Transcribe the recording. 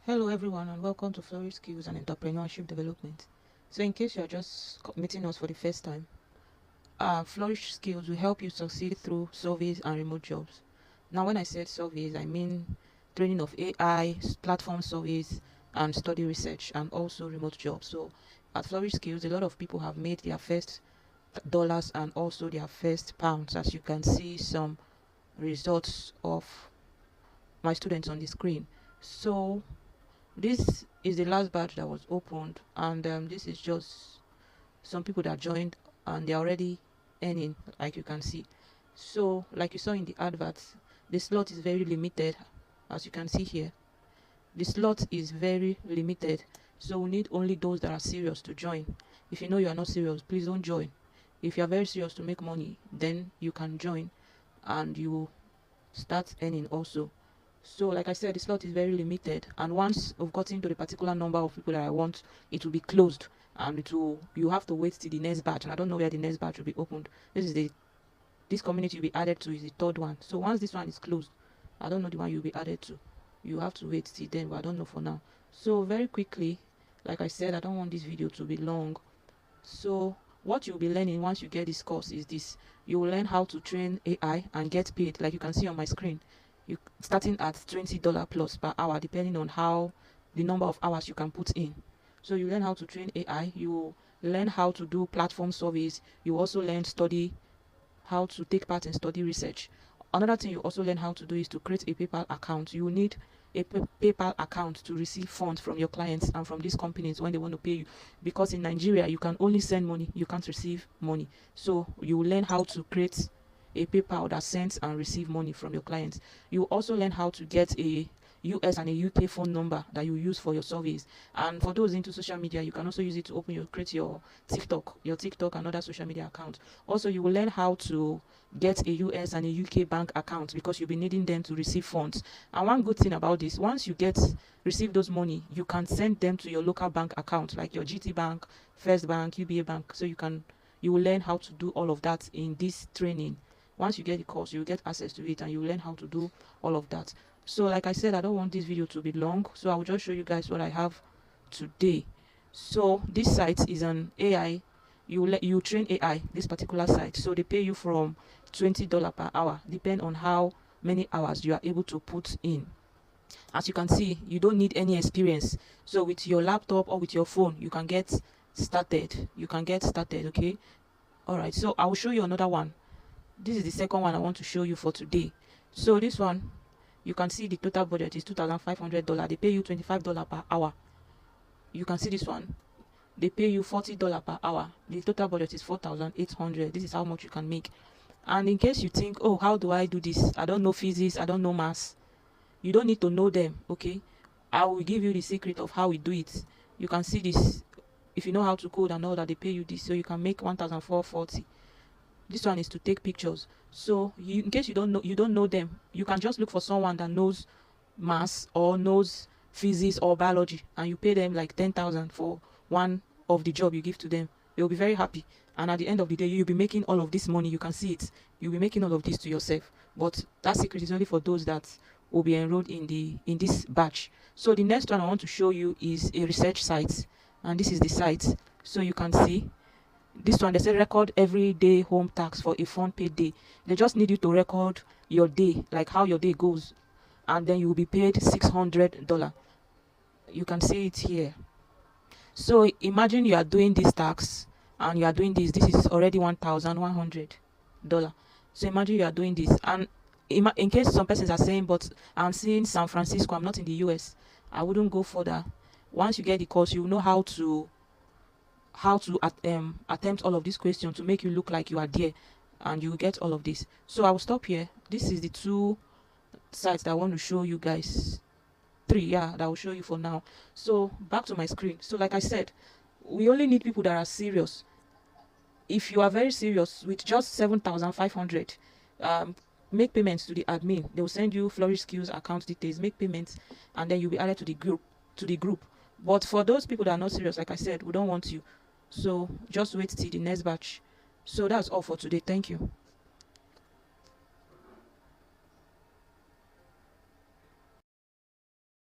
Hello everyone and welcome to Flourish Skills and Entrepreneurship Development. So in case you're just meeting us for the first time, Flourish Skills will help you succeed through surveys and remote jobs. Now when I said surveys, I mean training of AI, platform surveys and study research and also remote jobs. So at Flourish Skills, a lot of people have made their first dollars and also their first pounds, as you can see some results of my students on the screen. So this is the last batch that was opened, and this is just some people that joined and they're already earning, like you can see. So like you saw in the adverts, the slot is very limited. As you can see here, the slot is very limited, so we need only those that are serious to join. If you know you are not serious, please don't join. If you are very serious to make money, then you can join and you start earning also. So like I said, the slot is very limited, and once we've gotten to the particular number of people that I want, it will be closed, and you have to wait till the next batch, and I don't know where the next batch will be opened. This community will be added to is the third one. So once this one is closed, I don't know the one you'll be added to. You have to wait till then, but I don't know for now. So very quickly, like I said, I don't want this video to be long. So what you'll be learning once you get this course is this: you will learn how to train AI and get paid, like you can see on my screen. You starting at $20 plus per hour, depending on how the number of hours you can put in. So you learn how to train AI, you learn how to do platform surveys, you also learn how to take part in study research. Another thing you also learn how to do is to create a PayPal account. You need a PayPal account to receive funds from your clients and from these companies when they want to pay you, because in Nigeria you can only send money, you can't receive money. So you learn how to create a PayPal that sends and receive money from your clients. You also learn how to get a US and a UK phone number that you use for your surveys. And for those into social media, you can also use it to create your TikTok and other social media accounts. Also, you will learn how to get a US and a UK bank account, because you'll be needing them to receive funds. And one good thing about this, once you receive those money, you can send them to your local bank account, like your GT Bank, First Bank, UBA Bank. So you will learn how to do all of that in this training. Once you get the course, you will get access to it and you will learn how to do all of that. So like I said, I don't want this video to be long, so I will just show you guys what I have today. So this site is an AI. You train AI, this particular site. So they pay you from $20 per hour, depend on how many hours you are able to put in. As you can see, you don't need any experience. So with your laptop or with your phone, you can get started. Okay. All right. So I will show you another one. This is the second one I want to show you for today. So this one, you can see the total budget is $2,500. They pay you $25 per hour. You can see this one, they pay you $40 per hour. The total budget is $4,800. This is how much you can make. And in case you think, oh, how do I do this? I don't know physics, I don't know maths. You don't need to know them, okay? I will give you the secret of how we do it. You can see this. If you know how to code and all that, they pay you this, so you can make $1,440. This one is to take pictures. So in case you don't know them, you can just look for someone that knows maths or knows physics or biology, and you pay them like 10,000 for one of the job you give to them. They'll be very happy, and at the end of the day, you'll be making all of this money. You can see it. You'll be making all of this to yourself, but that secret is only for those that will be enrolled in this batch. So the next one I want to show you is a research site, and this is the site. So you can see this one, they say record everyday home tax for a fun paid day. They just need you to record your day, like how your day goes, and then you will be paid $600. You can see it here. So imagine you are doing this tax and you are doing this. This is already $1,100. So imagine you are doing this, and in case some persons are saying, but I'm seeing San Francisco, I'm not in the US, I wouldn't go further. Once you get the course, you know how to attempt all of these questions to make you look like you are there, and you will get all of this. So I will stop here. This is the two sites that I want to show you guys. Three, yeah, that I will show you for now. So back to my screen. So like I said, we only need people that are serious. If you are very serious, with just 7,500, make payments to the admin. They will send you Flourish Skills account details, make payments, and then you'll be added to the group. But for those people that are not serious, like I said, we don't want you. So just wait till the next batch. So that's all for today. Thank you.